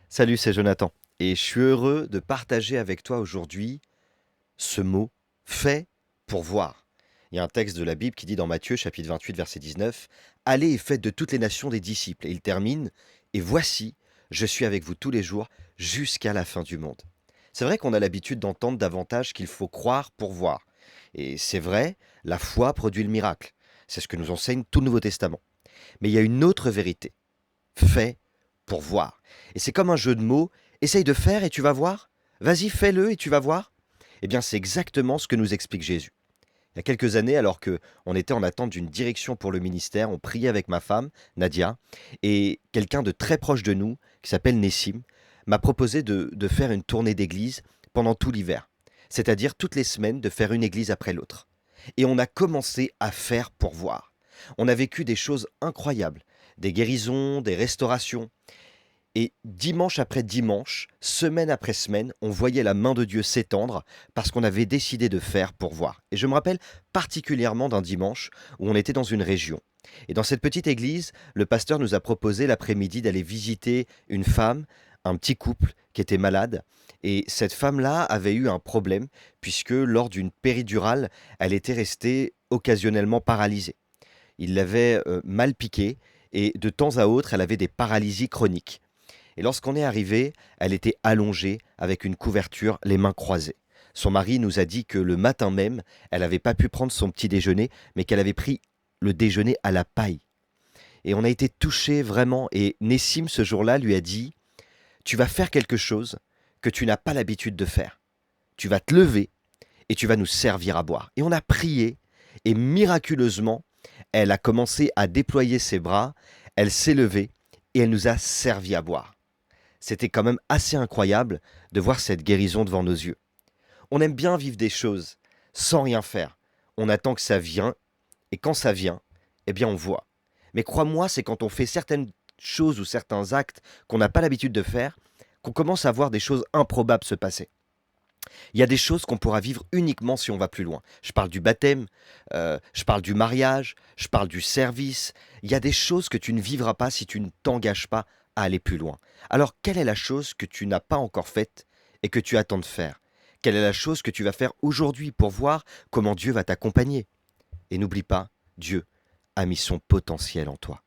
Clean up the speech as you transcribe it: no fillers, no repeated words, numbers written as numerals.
Salut, c'est Jonathan. Et je suis heureux de partager avec toi aujourd'hui ce mot fait pour voir. Il y a un texte de la Bible qui dit dans Matthieu chapitre 28 verset 19, allez et faites de toutes les nations des disciples. Et il termine, et voici, je suis avec vous tous les jours jusqu'à la fin du monde. C'est vrai qu'on a l'habitude d'entendre davantage qu'il faut croire pour voir. Et c'est vrai, la foi produit le miracle. C'est ce que nous enseigne tout le Nouveau Testament. Mais il y a une autre vérité, fait pour voir. Et c'est comme un jeu de mots, essaye de faire et tu vas voir. Vas-y, fais-le et tu vas voir. Eh bien, c'est exactement ce que nous explique Jésus. Il y a quelques années, alors que on était en attente d'une direction pour le ministère, on priait avec ma femme, Nadia, et quelqu'un de très proche de nous, qui s'appelle Nessim, m'a proposé de faire une tournée d'église pendant tout l'hiver. C'est-à-dire toutes les semaines de faire une église après l'autre. Et on a commencé à faire pour voir. On a vécu des choses incroyables, des guérisons, des restaurations. Et dimanche après dimanche, semaine après semaine, on voyait la main de Dieu s'étendre parce qu'on avait décidé de faire pour voir. Et je me rappelle particulièrement d'un dimanche où on était dans une région. Et dans cette petite église, le pasteur nous a proposé l'après-midi d'aller visiter une femme, un petit couple qui était malade. Et cette femme-là avait eu un problème puisque lors d'une péridurale, elle était restée occasionnellement paralysée. Il l'avait mal piquée et de temps à autre, elle avait des paralysies chroniques. Et lorsqu'on est arrivé, elle était allongée avec une couverture, les mains croisées. Son mari nous a dit que le matin même, elle n'avait pas pu prendre son petit déjeuner, mais qu'elle avait pris le déjeuner à la paille. Et on a été touchés vraiment. Et Nessim, ce jour-là, lui a dit, tu vas faire quelque chose que tu n'as pas l'habitude de faire. Tu vas te lever et tu vas nous servir à boire. Et on a prié, et miraculeusement, elle a commencé à déployer ses bras, elle s'est levée, et elle nous a servi à boire. C'était quand même assez incroyable de voir cette guérison devant nos yeux. On aime bien vivre des choses sans rien faire. On attend que ça vienne, et quand ça vient, eh bien on voit. Mais crois-moi, c'est quand on fait certaines choses ou certains actes qu'on n'a pas l'habitude de faire, qu'on commence à voir des choses improbables se passer. Il y a des choses qu'on pourra vivre uniquement si on va plus loin. Je parle du baptême, je parle du mariage, je parle du service. Il y a des choses que tu ne vivras pas si tu ne t'engages pas à aller plus loin. Alors, quelle est la chose que tu n'as pas encore faite et que tu attends de faire? Quelle est la chose que tu vas faire aujourd'hui pour voir comment Dieu va t'accompagner? Et n'oublie pas, Dieu a mis son potentiel en toi.